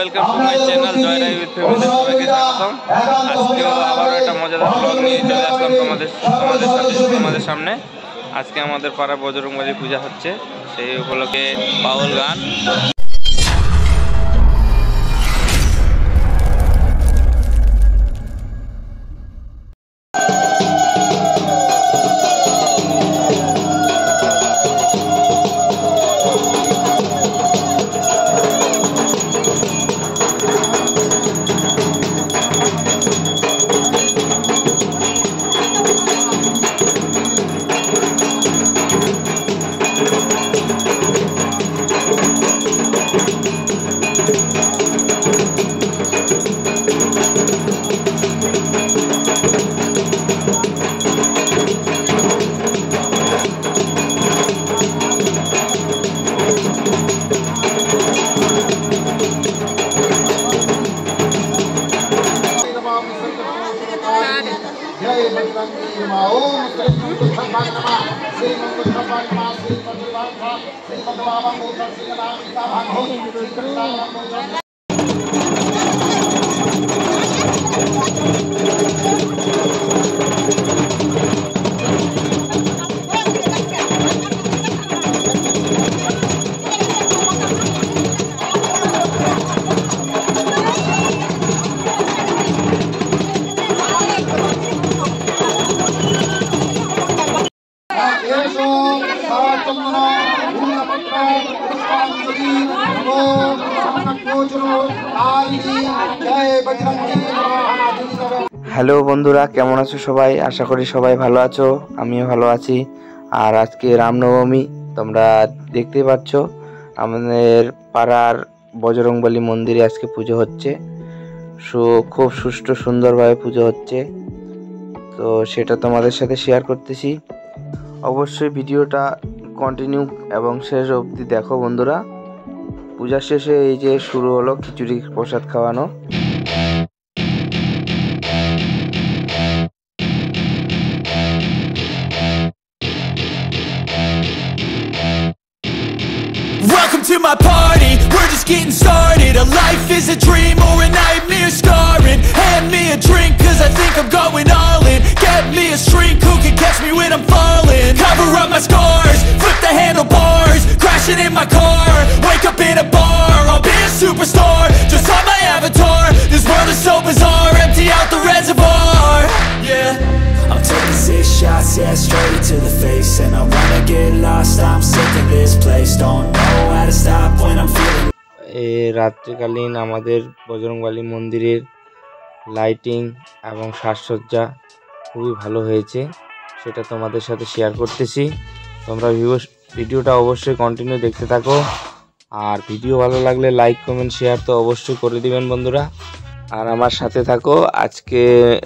Welcome to my channel Joyrai with family. সবাইকে স্বাগতম। আজকেও আবারও একটা মজাদার ব্লগ নিয়ে চলে আসলাম তোমাদের সামনে। আজকে আমাদের পাড়া বজরংবলী পূজা হচ্ছে, সেই উপলক্ষে বাউল গান। जय बजरंगी ओम श्री मंगलभद्राय नमः श्री मंगलभद्राय नमः श्री मंगलभद्राय श्री मंगलबाबा मोदक श्री नामिका भागो श्री कृष्णाराम मोदक। হ্যালো বন্ধুরা, কেমন আছো সবাই? আশা করি সবাই ভালো আছো, আমিও ভালো আছি। আর আজকে রামনবমী, তোমরা দেখতেই পাচ্ছ আমাদের পাড়ার বজরংবলী মন্দিরে আজকে পুজো হচ্ছে। খুব সুষ্ঠু সুন্দরভাবে পুজো হচ্ছে, তো সেটা তোমাদের সাথে শেয়ার করতেছি। অবশ্যই ভিডিওটা কন্টিনিউ এবং শেষ অবধি দেখো বন্ধুরা। পূজা শেষে এই যে শুরু হলো খিচুড়ি প্রসাদ খাওয়ানো। Welcome to my party, we're just getting started. A life is a dream or a nightmare scarring. Hand me a drink cause I think I'm going all in. Get me a shrink who can catch me when I'm falling. Cover up my scars, flip the handlebars. Crashing in my car, wake up in a bar. I'll be a superstar, just on my avatar. This world is so bizarre, empty out the reservoir. Yeah, I'm taking 6 shots, yeah, straight to the face. And I wanna get lost, I'm sick of this place. Don't know how to stop when I'm feeling. রাত্রিকালীন আমাদের বজরংবলী মন্দিরের lighting এবং সাজসজ্জা খুবই ভালো হয়েছে, সেটা তোমাদের সাথে শেয়ার করতেছি। তোমরা ভিডিওটা অবশ্যই কন্টিনিউ দেখতে থাকো। আর ভিডিও ভালো লাগলে লাইক কমেন্ট শেয়ার তো অবশ্যই করে দিবেন বন্ধুরা। আর আমার সাথে থাকো। আজকে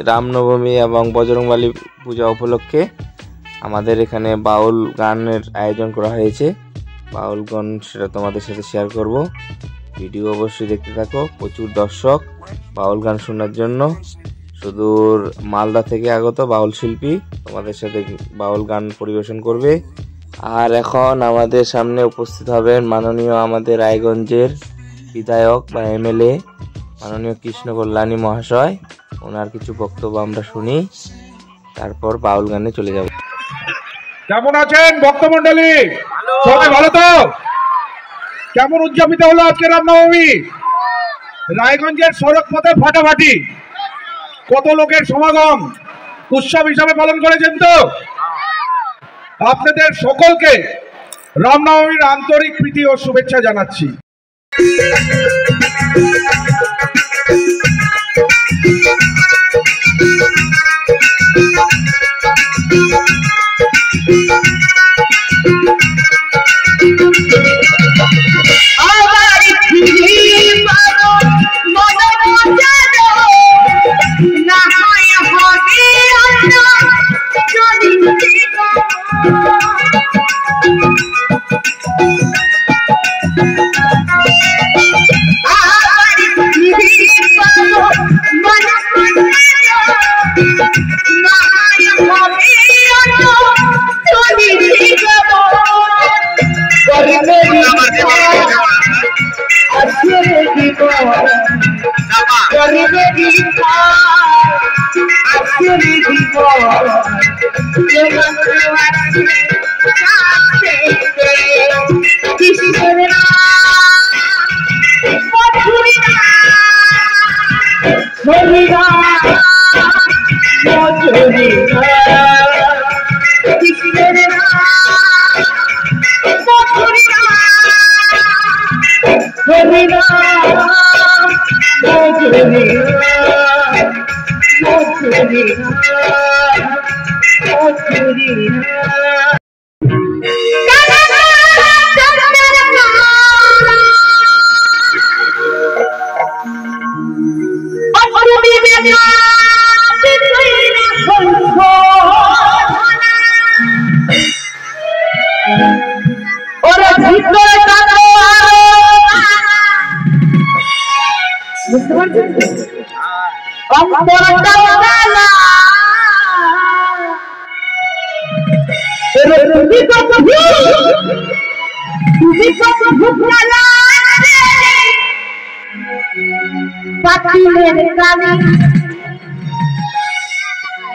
রামনবমী এবং বজরংবলী পূজা উপলক্ষে আমাদের এখানে বাউল গানের আয়োজন করা হয়েছে। বাউল গান সেটা তোমাদের সাথে শেয়ার করব। ভিডিও অবশ্যই দেখতে থাকো। প্রচুর দর্শক বাউল গান শোনার জন্য, সুদূর মালদা থেকে আগত বাউল শিল্পী তোমাদের সাথে বাউল গান পরিবেশন করবে। আর এখন আমাদের সামনে উপস্থিত হবেন মাননীয় আমাদের রায়গঞ্জের বিধায়ক বা এমএলএ মাননীয় কৃষ্ণ কল্যাণী মহাশয়। ওনার কিছু বক্তব্য আমরা শুনি, তারপর বাউল গানে চলে যাব। কেমন আছেন ভক্তমন্ডলী? সবাই ভালো তো? কেমন উদযাপিত হলো আজকে রামনবমী? রায়গঞ্জের সড়ক পথে ফাটাফাটি, কত লোকের সমাগম, উৎসব হিসাবে পালন করেছেন তো? আপনাদের সকলকে রামনবমীর আন্তরিক প্রীতি ও শুভেচ্ছা জানাচ্ছি।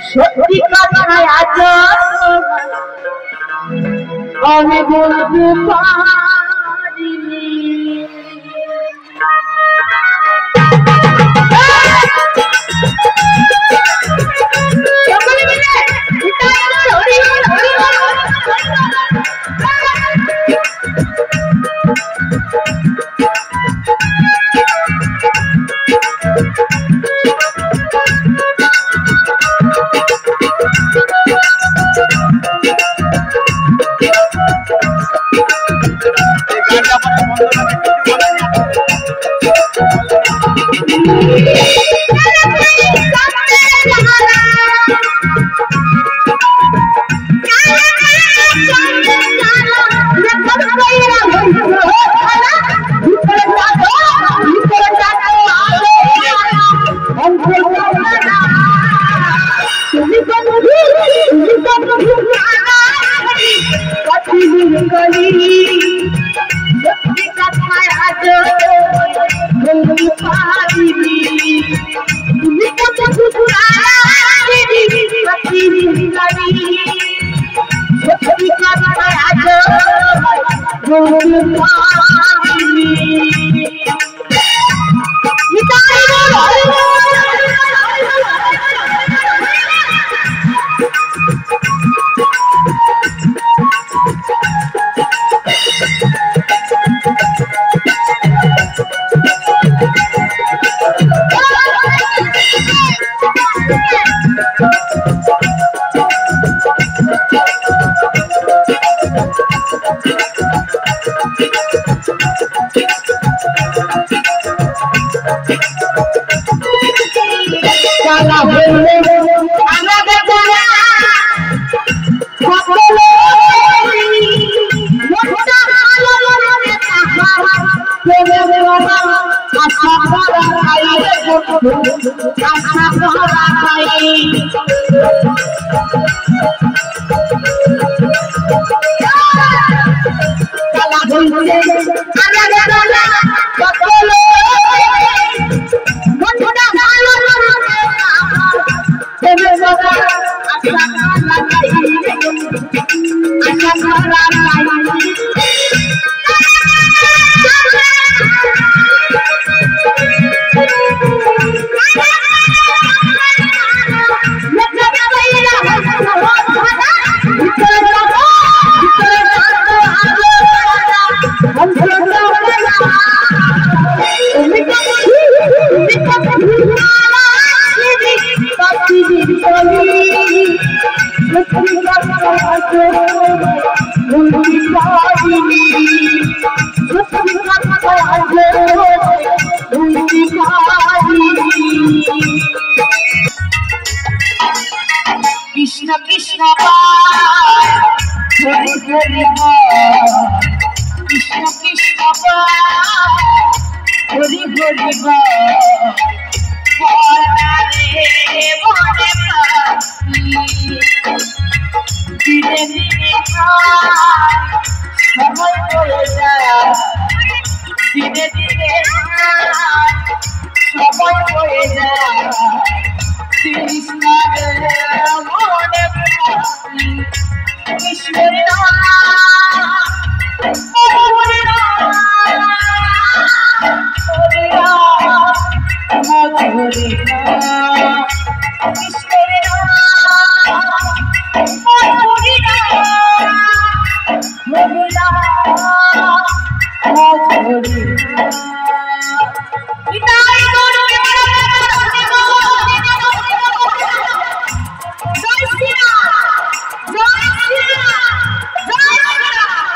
সত্যি কথায় আজ আমি বলতে পারিনি। কৃষ্ণ কৃষ্ণ হরি হরি কৃষ্ণ কৃষ্ণ হরি হরি দিনে দিনে সময় হয়ে যায় দিনে দিনে সময় হয়ে যায় মধুরী কৃষ্ণের মধুরী মধুরী বিদায় করবে জয় শ্রীরাম জয় শ্রীরাম জয় শ্রীরাম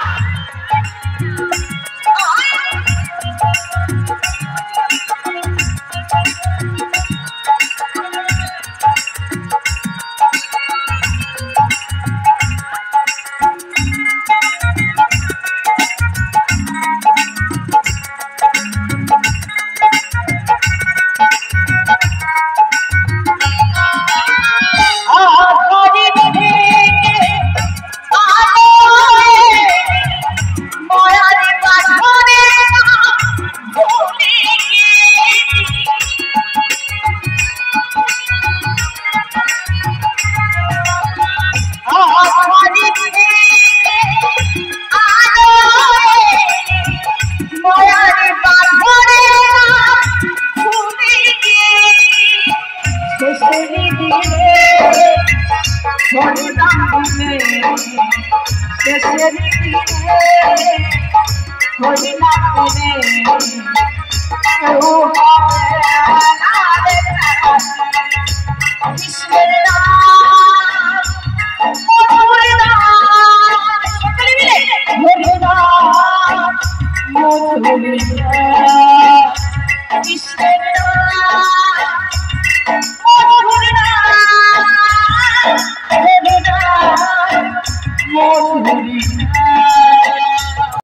মধুরী